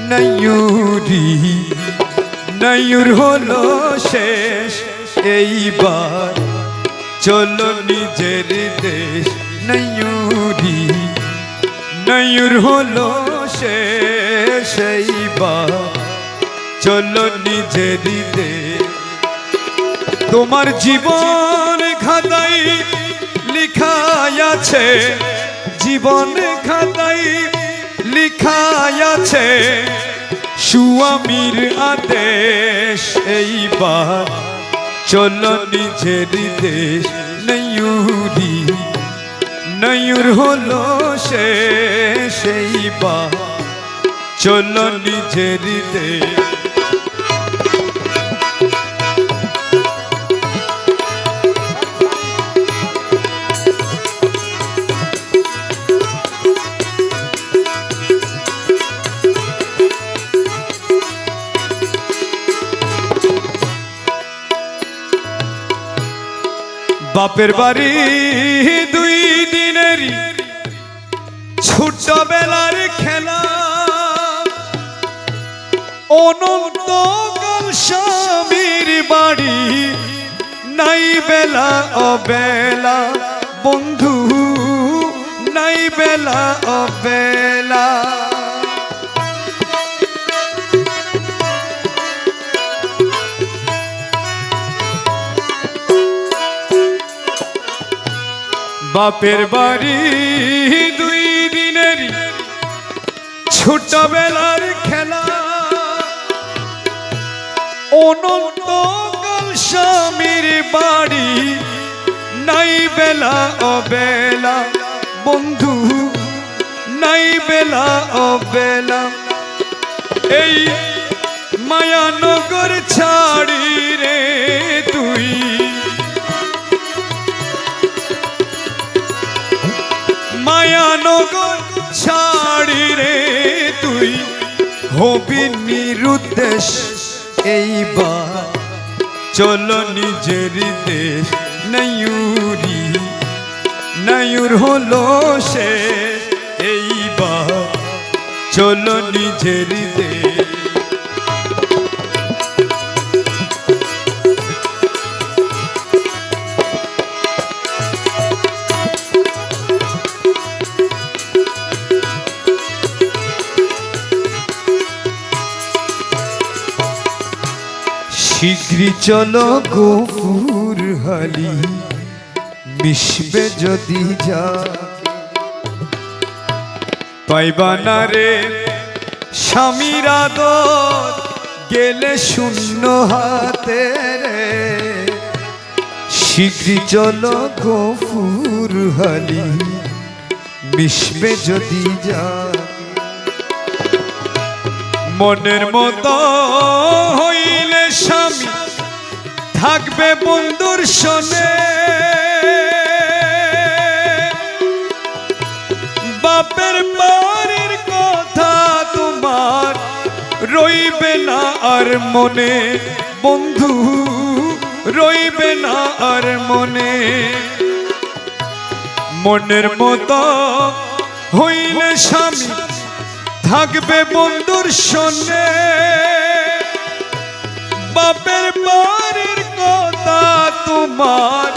নয়ুরি নয়ুর হলো শেষ এইবার চলো নিজের দেশ নয়ুরি নয়ুর হলো শেষ এইবার চলো নিজের দেশ তোমার জীবন খাতায় লিখা আছে জীবন খাতায় লিখা আছে স্বামীর আদেশ এইবার চলো নিজের দেশ নয়ুরি নয়ুর হলো শেষ এইবার চলো নিজের দেশ বাপের বাড়ি দুই দিনের ছোটবেলার খেলা অনন্তকাল স্বামীর বাড়ি নাই বেলা অবেলা বন্ধু নাই বেলা অবেলা বাপের বাড়ি দুই দিনের ছোটবেলার খেলা অনন্তকাল স্বামীর বাড়ি নাই বেলা অবেলা বন্ধু নাই বেলা অবেলা এই মায়ানগর ছাড়ি রে তুই মায়ানগর ছাড়ি রে তুই হবি নিরুদ্দেশ এইবার চলো নিজের দেশ নয়ুরি নয়ুর হলো শেষ এইবার চলো নিজের দেশ শীঘ্রই চলো গফুর হালি মিশবে যদি যা পাইবা না রে স্বামীর আদর গেলে শূন্য হাতে রে শীঘ্রই চলো গফুর হালি মিশবে যদি যা মনের মতো হইলে স্বামী থাকবে বন্ধুর শোনে বাপের বাড়ির কথা তোমার রইবে না আর মনে বন্ধু রইবে না আর মনে মনের মতো হইলে স্বামী থাকবে বন্ধুর শোনে বাপের বাড়ির কথা তোমার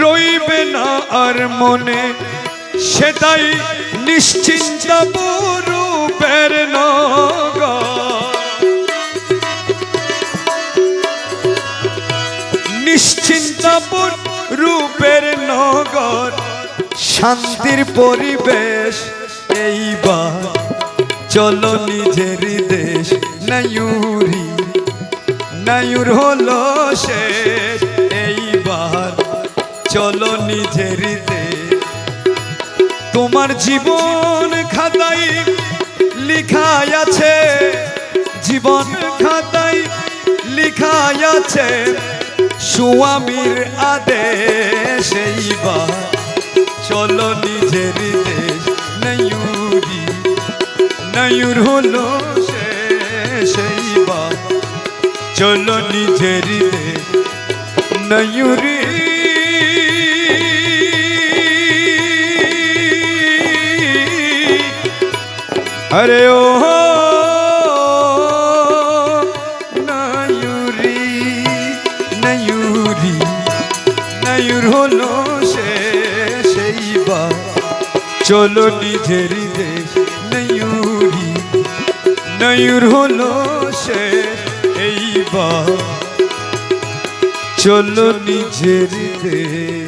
রইবে না আর মনে সেটাই নিশ্চিন্ত রূপের নগর নিশ্চিন্ত রূপের নগর শান্তির পরিবেশ এইবার চলো নিজের দেশ নয়ুরি নয়ুর হলো শেষ এইবার চলো নিজের দেশ তোমার জীবন খাতায় লিখা আছে জীবন খাতায় লিখা আছে স্বামীর আদেশ এইবার চলো নিজের দেশ নয়ুরি নয়ুর হলো শেষ এইবার চলো নিজের দেশ নয়ুরি अरे ओ নয়ুরি নয়ুর হলো শেষ এইবার চলো নিজের দেশ নয়ুরি নয়ুর হলো শেষ এইবার চলো নিজের দেশ।